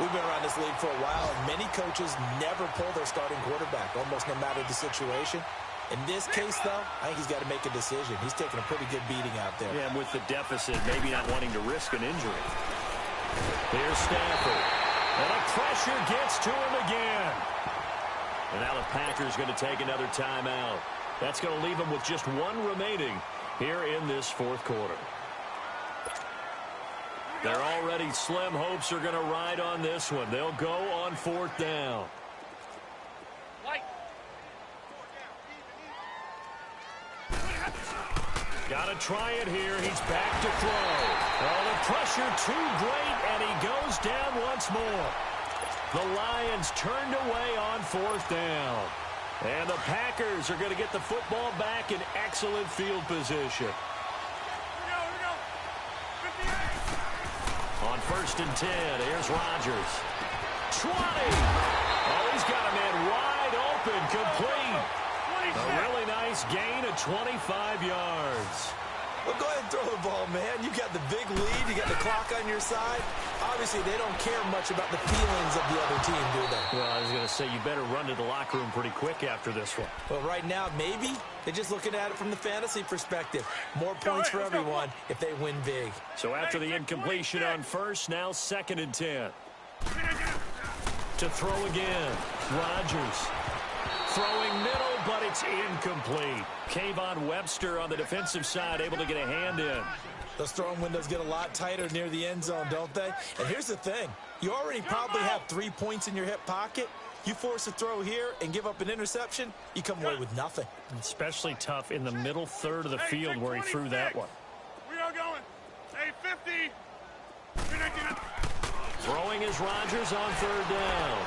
We've been around this league for a while, and many coaches never pull their starting quarterback, almost no matter the situation. In this case, though, I think he's got to make a decision. He's taking a pretty good beating out there. Yeah, and with the deficit, maybe not wanting to risk an injury. Here's Stafford. And the pressure gets to him again. And now the Packers going to take another timeout. That's going to leave them with just one remaining here in this fourth quarter. Their already slim hopes are going to ride on this one. They'll go on fourth down. Got to try it here. He's back to throw. Oh, the pressure too great, and he goes down once more. The Lions turned away on fourth down. And the Packers are going to get the football back in excellent field position. Here we go. 58. On first and 10, here's Rodgers. 20. Oh, he's got a man wide open, complete. A really nice gain of 25 yards. Well, go ahead and throw the ball, man. You got the big lead. You got the clock on your side. Obviously, they don't care much about the feelings of the other team, do they? Well, I was going to say, you better run to the locker room pretty quick after this one. Well, right now, maybe they're just looking at it from the fantasy perspective. More points for everyone if they win big. So after the incompletion on first, now second and 10. To throw again, Rodgers. Throwing middle, but it's incomplete. Kayvon Webster on the defensive side able to get a hand in. Those throwing windows get a lot tighter near the end zone, don't they? And here's the thing. You already probably have 3 points in your hip pocket. You force a throw here and give up an interception, you come away with nothing. Especially tough in the middle third of the field where he threw that one. We are going. Hey, 50. Throwing is Rodgers on third down.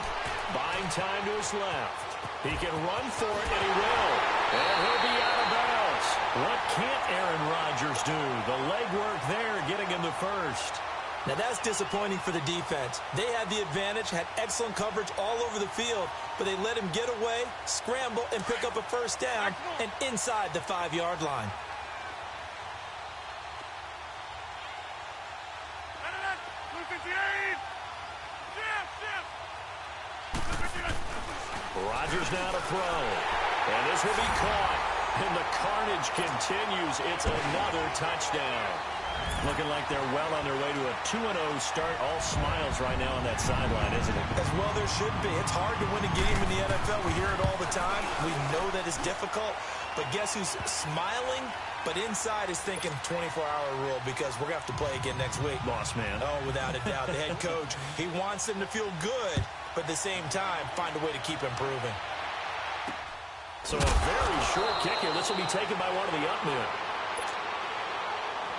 Buying time to his left. He can run for it, and he will. And he'll be out of bounds. What can't Aaron Rodgers do? The legwork there getting him the first. Now, that's disappointing for the defense. They had the advantage, had excellent coverage all over the field, but they let him get away, scramble, and pick up a first down, and inside the 5-yard line. Rodgers now to throw. And this will be caught. And the carnage continues. It's another touchdown. Looking like they're well on their way to a 2-0 start. All smiles right now on that sideline, isn't it? As well there should be. It's hard to win a game in the NFL. We hear it all the time. We know that it's difficult. But guess who's smiling? But inside is thinking 24-hour rule because we're going to have to play again next week. Boss man. Oh, without a doubt. The head coach, he wants them to feel good, but at the same time, find a way to keep improving. So a very short kick here. This will be taken by one of the up men.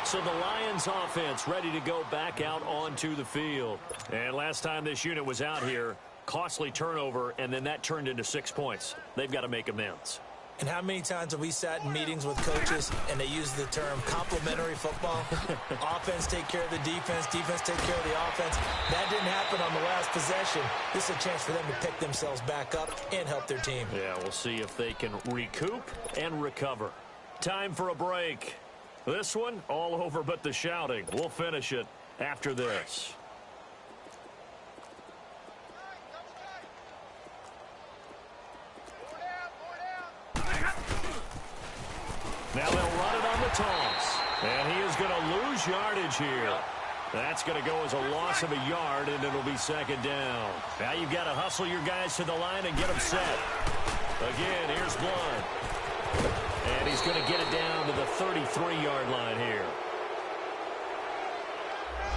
So the Lions offense ready to go back out onto the field. And last time this unit was out here, costly turnover, and then that turned into 6 points. They've got to make amends. And how many times have we sat in meetings with coaches and they use the term complementary football? Offense take care of the defense, defense take care of the offense. That didn't happen on the last possession. This is a chance for them to pick themselves back up and help their team. Yeah, we'll see if they can recoup and recover. Time for a break. This one, all over but the shouting. We'll finish it after this. Now they'll run it on the toss. And he is going to lose yardage here. That's going to go as a loss of a yard, and it'll be second down. Now you've got to hustle your guys to the line and get them set. Again, here's Blunt. And he's going to get it down to the 33-yard line here.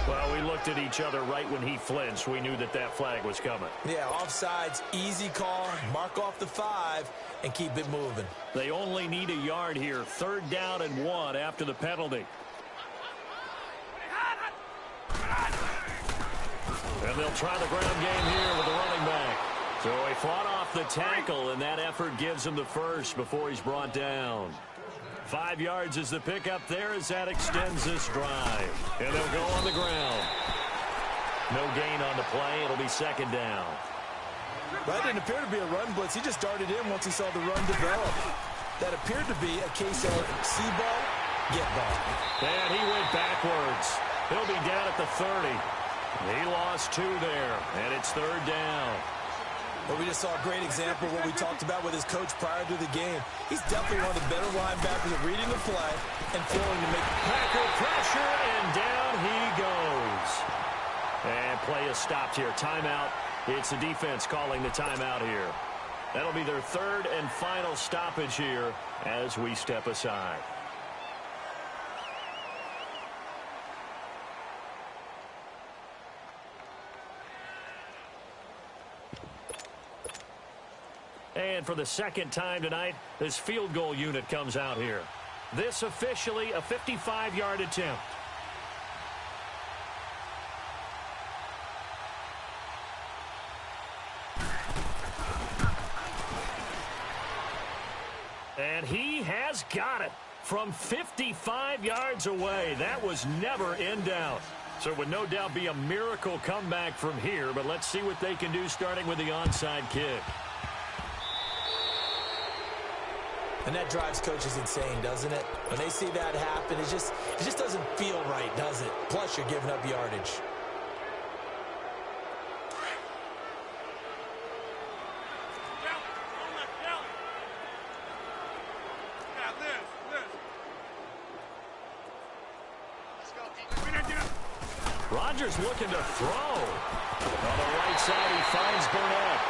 Well, we looked at each other right when he flinched. We knew that that flag was coming. Yeah, offsides, easy call, mark off the 5, and keep it moving. They only need a yard here. 3rd down and 1 after the penalty. And they'll try the ground game here with the running back. So he fought off the tackle, and that effort gives him the first before he's brought down. 5 yards is the pickup there as that extends this drive. And they'll go on the ground. No gain on the play. It'll be second down. That didn't appear to be a run blitz. He just darted in once he saw the run develop. That appeared to be a case of see ball, get ball. And he went backwards. He'll be down at the 30. He lost 2 there, and it's 3rd down. Well, we just saw a great example of what we talked about with his coach prior to the game. He's definitely one of the better linebackers at reading the play and throwing to make Packer pressure, and down he goes. And play is stopped here. Timeout. It's the defense calling the timeout here. That'll be their third and final stoppage here as we step aside. And for the second time tonight, this field goal unit comes out here. This officially a 55-yard attempt. And he has got it from 55 yards away. That was never in doubt. So it would no doubt be a miracle comeback from here, but let's see what they can do starting with the onside kick. And that drives coaches insane, doesn't it? When they see that happen, it just doesn't feel right, does it? Plus, you're giving up yardage. Rodgers looking to throw. On the right side, he finds Burnett.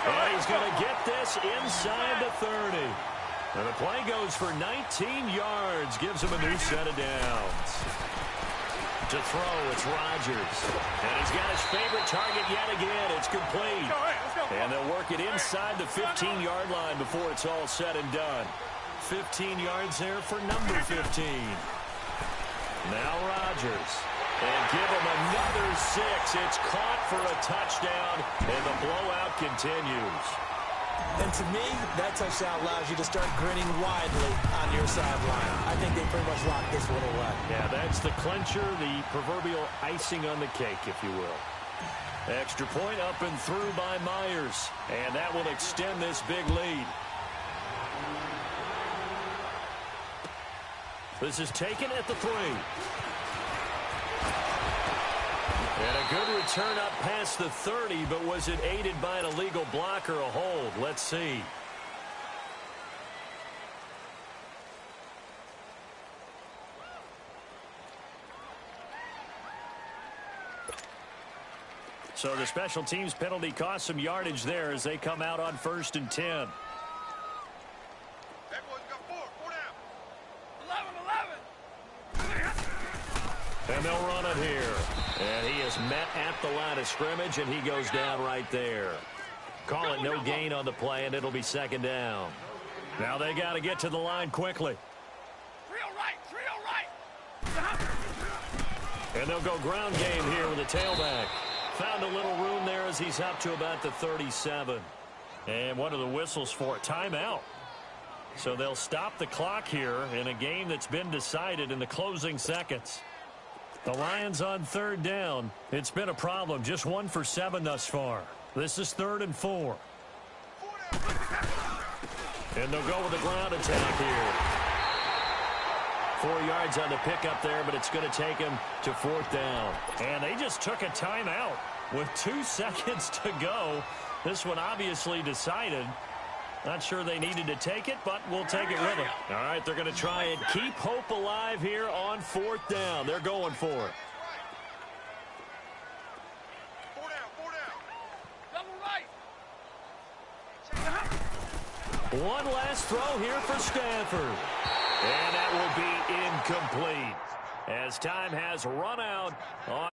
And he's going to get this inside the 30. And the play goes for 19 yards. Gives him a new set of downs. To throw, it's Rodgers. And he's got his favorite target yet again. It's complete. And they'll work it inside the 15-yard line before it's all said and done. 15 yards there for number 15. Now Rodgers. And give him another 6. It's caught for a touchdown, and the blowout continues. And to me, that touchdown allows you to start grinning widely on your sideline. I think they pretty much locked this one away. Yeah, that's the clincher, the proverbial icing on the cake, if you will. Extra point up and through by Myers, and that will extend this big lead. This is taken at the 3. And a good return up past the 30, but was it aided by an illegal block or a hold? Let's see. So the special teams penalty cost some yardage there as they come out on 1st and 10. Everyone's got 4 down. 11. And they'll run it here. And he is met at the line of scrimmage, and he goes down right there. Call it no gain on the play, and it'll be 2nd down. Now they got to get to the line quickly. Trio right. And they'll go ground game here with a tailback. Found a little room there as he's up to about the 37. And what are the whistles for? Timeout. So they'll stop the clock here in a game that's been decided in the closing seconds. The Lions on 3rd down. It's been a problem. Just 1 for 7 thus far. This is 3rd and 4. And they'll go with a ground attack here. 4 yards on the pickup there, but it's going to take him to 4th down. And they just took a timeout with 2 seconds to go. This one obviously decided. Not sure they needed to take it, but we'll take it with them. All right, they're going to try and keep hope alive here on 4th down. They're going for it. 4 down. Double right. One last throw here for Stanford. And that will be incomplete as time has run out on